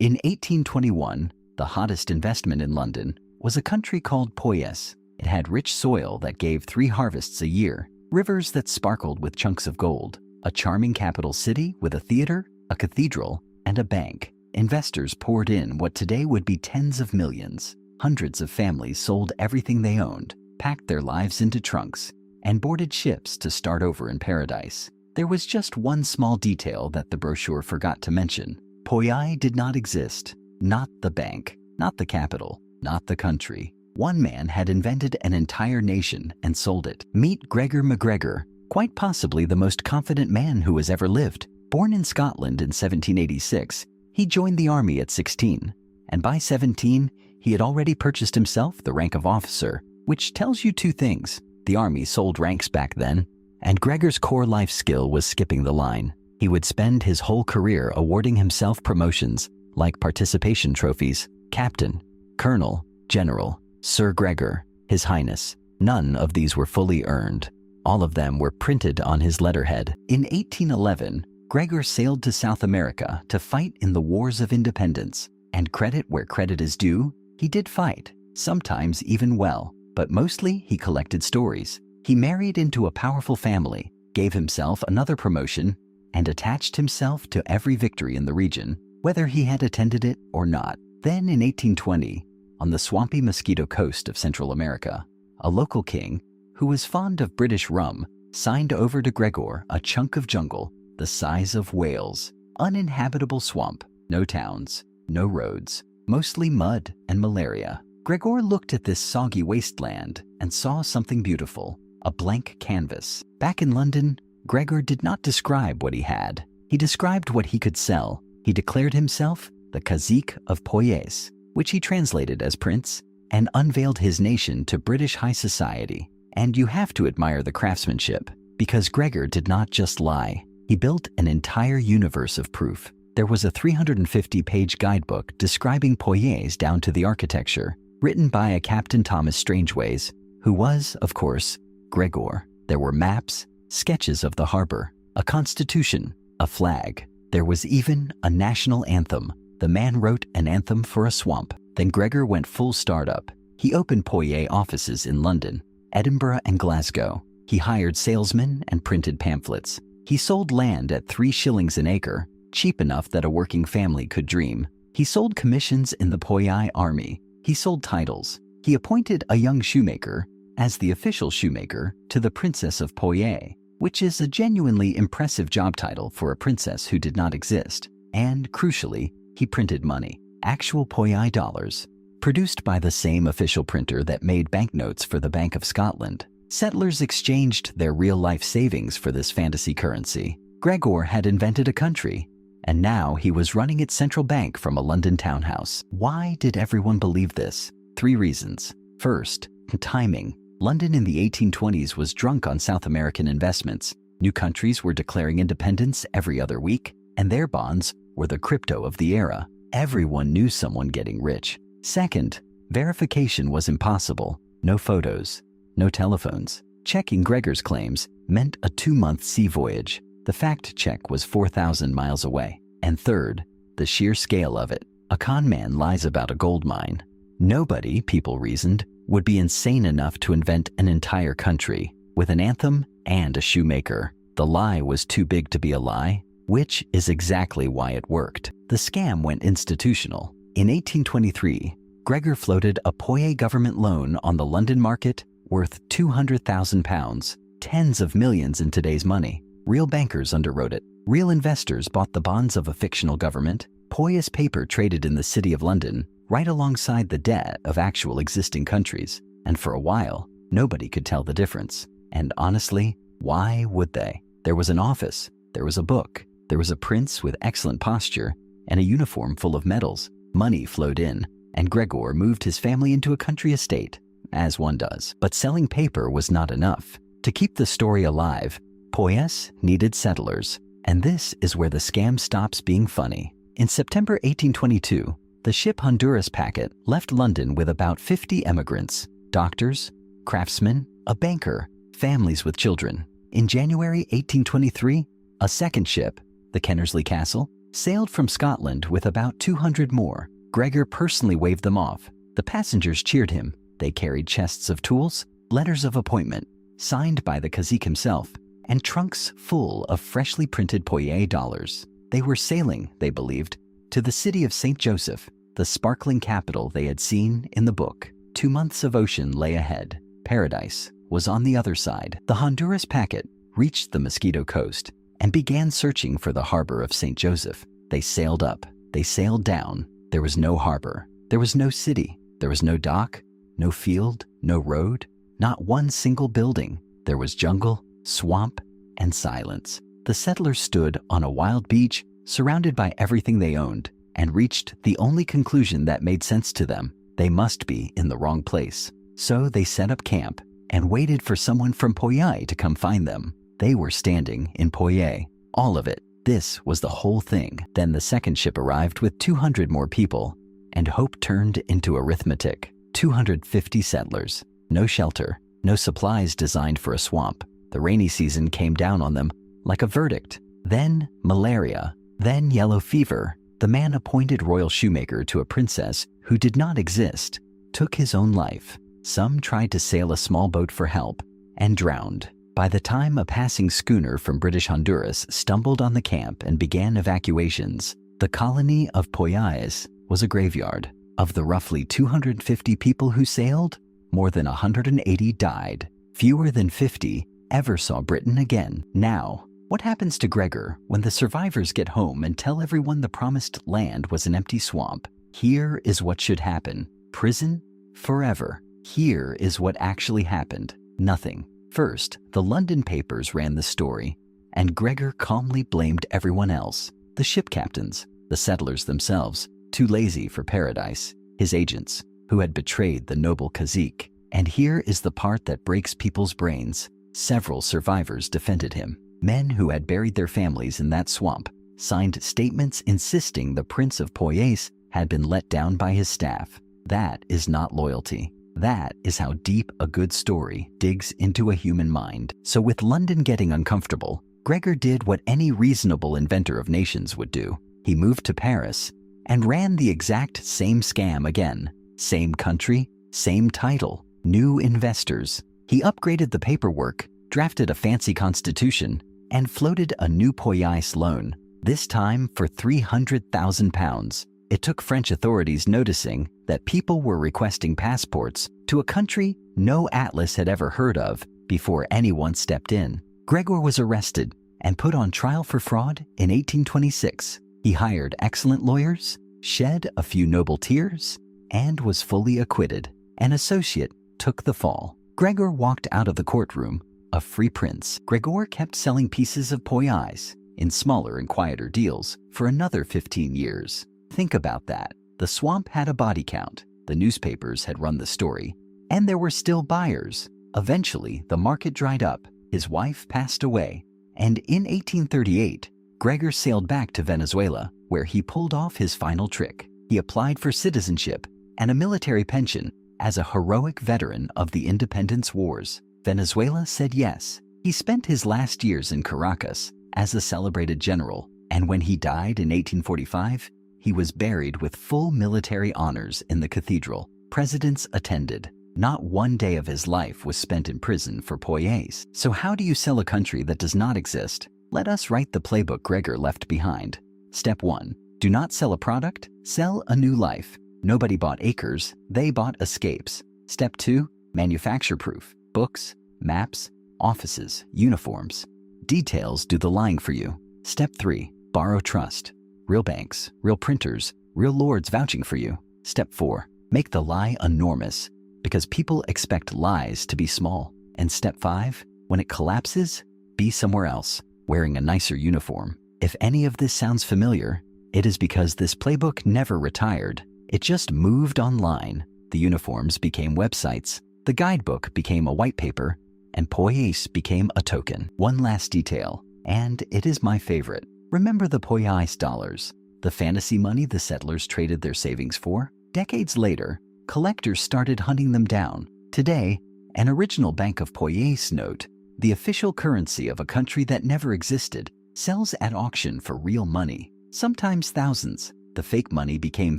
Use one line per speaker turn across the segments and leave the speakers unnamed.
In 1821, the hottest investment in London was a country called Poyais. It had rich soil that gave 3 harvests a year, rivers that sparkled with chunks of gold, a charming capital city with a theater, a cathedral, and a bank. Investors poured in what today would be tens of millions. Hundreds of families sold everything they owned, packed their lives into trunks, and boarded ships to start over in paradise. There was just one small detail that the brochure forgot to mention. Poyais did not exist. Not the bank, not the capital, not the country. One man had invented an entire nation and sold it. Meet Gregor MacGregor, quite possibly the most confident man who has ever lived. Born in Scotland in 1786, he joined the army at 16, and by 17, he had already purchased himself the rank of officer, which tells you 2 things. The army sold ranks back then, and Gregor's core life skill was skipping the line. He would spend his whole career awarding himself promotions like participation trophies, captain, colonel, general, Sir Gregor, His Highness. None of these were fully earned. All of them were printed on his letterhead. In 1811, Gregor sailed to South America to fight in the Wars of Independence. And credit where credit is due, he did fight, sometimes even well, but mostly he collected stories. He married into a powerful family, gave himself another promotion, and attached himself to every victory in the region, whether he had attended it or not. Then in 1820, on the swampy Mosquito Coast of Central America, a local king, who was fond of British rum, signed over to Gregor a chunk of jungle the size of Wales. Uninhabitable swamp, no towns, no roads, mostly mud and malaria. Gregor looked at this soggy wasteland and saw something beautiful, a blank canvas. Back in London, Gregor did not describe what he had. He described what he could sell. He declared himself the Cazique of Poyais, which he translated as Prince, and unveiled his nation to British high society. And you have to admire the craftsmanship, because Gregor did not just lie. He built an entire universe of proof. There was a 350-page guidebook describing Poyais down to the architecture, written by a Captain Thomas Strangeways, who was, of course, Gregor. There were maps, sketches of the harbor, a constitution, a flag. There was even a national anthem. The man wrote an anthem for a swamp. Then Gregor went full startup. He opened Poyais offices in London, Edinburgh, and Glasgow. He hired salesmen and printed pamphlets. He sold land at 3 shillings an acre, cheap enough that a working family could dream. He sold commissions in the Poyais army. He sold titles. He appointed a young shoemaker as the official shoemaker to the Princess of Poyais, which is a genuinely impressive job title for a princess who did not exist. And crucially, he printed money, actual Poyais dollars, produced by the same official printer that made banknotes for the Bank of Scotland. Settlers exchanged their real-life savings for this fantasy currency. Gregor had invented a country, and now he was running its central bank from a London townhouse. Why did everyone believe this? 3 reasons. First, timing. London in the 1820s was drunk on South American investments. New countries were declaring independence every other week, and their bonds were the crypto of the era. Everyone knew someone getting rich. Second, verification was impossible. No photos, no telephones. Checking Gregor's claims meant a 2-month sea voyage. The fact check was 4,000 miles away. And third, the sheer scale of it. A con man lies about a gold mine. Nobody, people reasoned, would be insane enough to invent an entire country with an anthem and a shoemaker. The lie was too big to be a lie, which is exactly why it worked. The scam went institutional. In 1823, Gregor floated a Poyais government loan on the London market worth £200,000, tens of millions in today's money. Real bankers underwrote it. Real investors bought the bonds of a fictional government. Poyais paper traded in the City of London, right alongside the debt of actual existing countries. And for a while, nobody could tell the difference. And honestly, why would they? There was an office, there was a book, there was a prince with excellent posture, and a uniform full of medals. Money flowed in, and Gregor moved his family into a country estate, as one does. But selling paper was not enough. To keep the story alive, Poyais needed settlers. And this is where the scam stops being funny. In September 1822, the ship Honduras Packet left London with about 50 emigrants, doctors, craftsmen, a banker, families with children. In January 1823, a second ship, the Kennersley Castle, sailed from Scotland with about 200 more. Gregor personally waved them off. The passengers cheered him. They carried chests of tools, letters of appointment, signed by the cazique himself, and trunks full of freshly printed Poyais dollars. They were sailing, they believed, to the city of St. Joseph, the sparkling capital they had seen in the book. 2 months of ocean lay ahead. Paradise was on the other side. The Honduras packet reached the Mosquito Coast and began searching for the harbor of St. Joseph. They sailed up. They sailed down. There was no harbor. There was no city. There was no dock, no field, no road, not one single building. There was jungle, swamp, and silence. The settlers stood on a wild beach, surrounded by everything they owned, and reached the only conclusion that made sense to them. They must be in the wrong place. So they set up camp and waited for someone from Poyais to come find them. They were standing in Poyais. All of it. This was the whole thing. Then the second ship arrived with 200 more people, and hope turned into arithmetic. 250 settlers. No shelter, no supplies designed for a swamp. The rainy season came down on them like a verdict. Then malaria. Then yellow fever. The man appointed royal shoemaker to a princess who did not exist took his own life. Some tried to sail a small boat for help and drowned. By the time a passing schooner from British Honduras stumbled on the camp and began evacuations, the colony of Poyais was a graveyard. Of the roughly 250 people who sailed, more than 180 died. Fewer than 50 ever saw Britain again. Now, what happens to Gregor when the survivors get home and tell everyone the promised land was an empty swamp? Here is what should happen. Prison? Forever. Here is what actually happened. Nothing. First, the London papers ran the story, and Gregor calmly blamed everyone else. The ship captains, the settlers themselves, too lazy for paradise, his agents, who had betrayed the noble cazique. And here is the part that breaks people's brains. Several survivors defended him. Men who had buried their families in that swamp signed statements insisting the Prince of Poyais had been let down by his staff. That is not loyalty. That is how deep a good story digs into a human mind. So with London getting uncomfortable, Gregor did what any reasonable inventor of nations would do. He moved to Paris and ran the exact same scam again. Same country, same title, new investors. He upgraded the paperwork, drafted a fancy constitution, and floated a new Poyais loan, this time for £300,000. It took French authorities noticing that people were requesting passports to a country no atlas had ever heard of before anyone stepped in. Gregor was arrested and put on trial for fraud in 1826. He hired excellent lawyers, shed a few noble tears, and was fully acquitted. An associate took the fall. Gregor walked out of the courtroom a free prince. Gregor kept selling pieces of Poyais in smaller and quieter deals for another 15 years. Think about that. The swamp had a body count, the newspapers had run the story, and there were still buyers. Eventually, the market dried up, his wife passed away, and in 1838, Gregor sailed back to Venezuela, where he pulled off his final trick. He applied for citizenship and a military pension as a heroic veteran of the independence wars. Venezuela said yes. He spent his last years in Caracas as a celebrated general, and when he died in 1845, he was buried with full military honors in the cathedral. Presidents attended. Not one day of his life was spent in prison for Poyais. So how do you sell a country that does not exist? Let us write the playbook Gregor left behind. Step 1. Do not sell a product, sell a new life. Nobody bought acres, they bought escapes. Step 2. Manufacture proof. Books, maps, offices, uniforms. Details do the lying for you. Step 3. Borrow trust. Real banks, real printers, real lords vouching for you. Step 4. Make the lie enormous, because people expect lies to be small. And step 5. When it collapses, be somewhere else, wearing a nicer uniform. If any of this sounds familiar, it is because this playbook never retired. It just moved online. The uniforms became websites, the guidebook became a white paper, and Poyais became a token. One last detail, and it is my favorite. Remember the Poyais dollars, the fantasy money the settlers traded their savings for? Decades later, collectors started hunting them down. Today, an original Bank of Poyais note, the official currency of a country that never existed, sells at auction for real money. sometimes thousands. The fake money became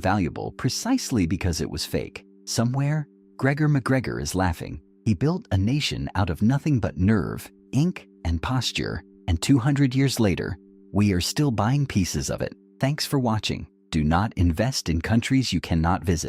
valuable precisely because it was fake. Somewhere, Gregor MacGregor is laughing. He built a nation out of nothing but nerve, ink, and posture, and 200 years later, we are still buying pieces of it. Thanks for watching. Do not invest in countries you cannot visit.